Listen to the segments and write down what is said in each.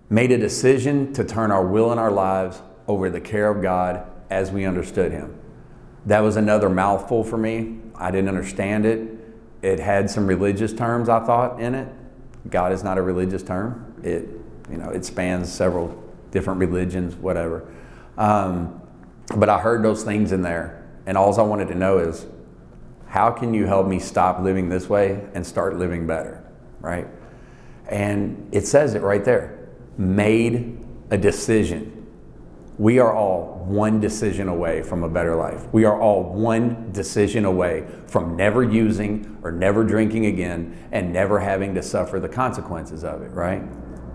Made a decision to turn our will and our lives over to the care of God as we understood Him. That was another mouthful for me. I didn't understand it. It had some religious terms, I thought, in it. God is not a religious term. It spans several different religions, whatever. But I heard those things in there, and all I wanted to know is, how can you help me stop living this way and start living better, right? And it says it right there. Made a decision. We are all one decision away from a better life. We are all one decision away from never using or never drinking again and never having to suffer the consequences of it, right?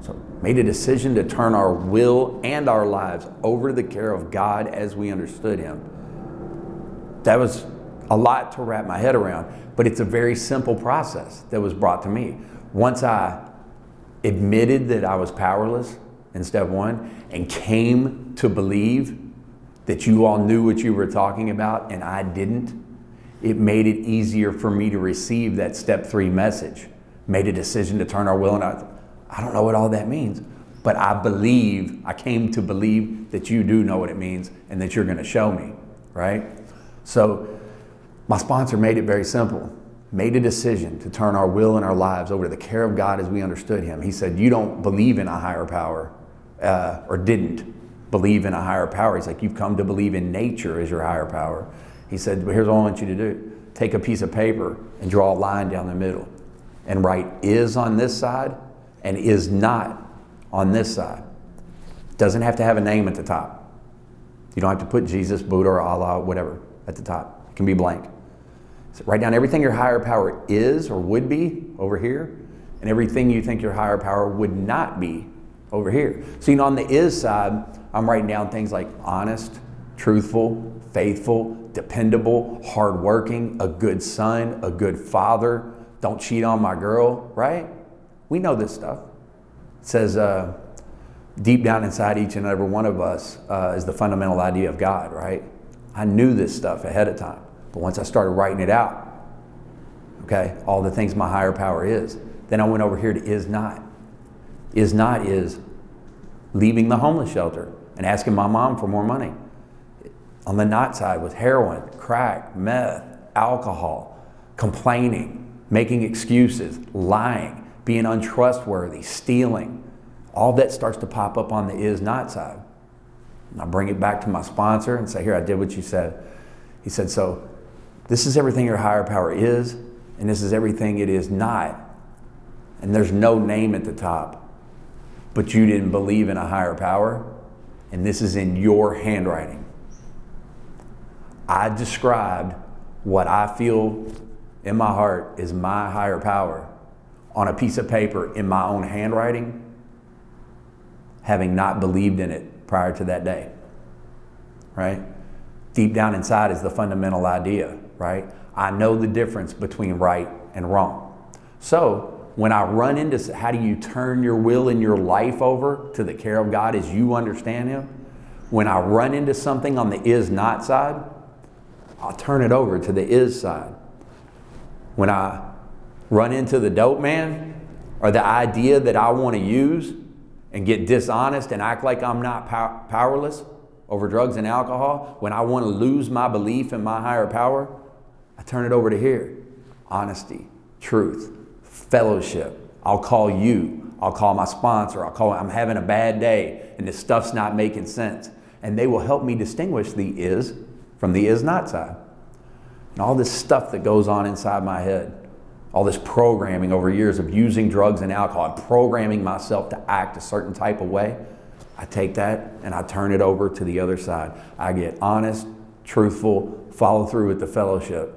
So made a decision to turn our will and our lives over to the care of God as we understood Him. That was a lot to wrap my head around, but it's a very simple process that was brought to me. Once I admitted that I was powerless in step one and came to believe that you all knew what you were talking about and I didn't, it made it easier for me to receive that step 3 message. Made a decision to turn our will and I don't know what all that means, but I came to believe that you do know what it means and that you're going to show me, right? So my sponsor made it very simple. Made a decision to turn our will and our lives over to the care of God as we understood Him. He said, you don't believe in a higher power, or didn't believe in a higher power. He's like, you've come to believe in nature as your higher power. He said, but here's what I want you to do. Take a piece of paper and draw a line down the middle and write is on this side and is not on this side. Doesn't have to have a name at the top. You don't have to put Jesus, Buddha, or Allah, whatever at the top. It can be blank. So write down everything your higher power is or would be over here, and everything you think your higher power would not be over here. So on the is side, I'm writing down things like honest, truthful, faithful, dependable, hardworking, a good son, a good father, don't cheat on my girl, right? We know this stuff. It says deep down inside each and every one of us is the fundamental idea of God, right? I knew this stuff ahead of time. But once I started writing it out, okay, all the things my higher power is, then I went over here to is not. Is not is leaving the homeless shelter and asking my mom for more money. On the not side was heroin, crack, meth, alcohol, complaining, making excuses, lying, being untrustworthy, stealing. All that starts to pop up on the is not side. And I bring it back to my sponsor and say, here, I did what you said. He said, so this is everything your higher power is, and this is everything it is not. And there's no name at the top, but you didn't believe in a higher power, and this is in your handwriting. I described what I feel in my heart is my higher power on a piece of paper in my own handwriting, having not believed in it prior to that day, right? Deep down inside is the fundamental idea, right? I know the difference between right and wrong. So when I run into how do you turn your will and your life over to the care of God as you understand Him, when I run into something on the is not side, I'll turn it over to the is side. When I run into the dope man or the idea that I want to use and get dishonest and act like I'm not powerless over drugs and alcohol, when I want to lose my belief in my higher power, I turn it over to here. Honesty, truth, fellowship. I'll call you. I'll call my sponsor. I'm having a bad day and this stuff's not making sense. And they will help me distinguish the is from the is not side. And all this stuff that goes on inside my head, all this programming over years of using drugs and alcohol, programming myself to act a certain type of way, I take that and I turn it over to the other side. I get honest, truthful, follow through with the fellowship,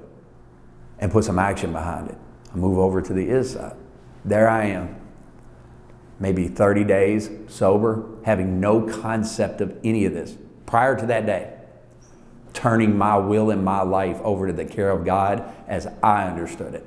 and put some action behind it. I move over to the is side. There I am, maybe 30 days sober, having no concept of any of this. Prior to that day, turning my will and my life over to the care of God as I understood it.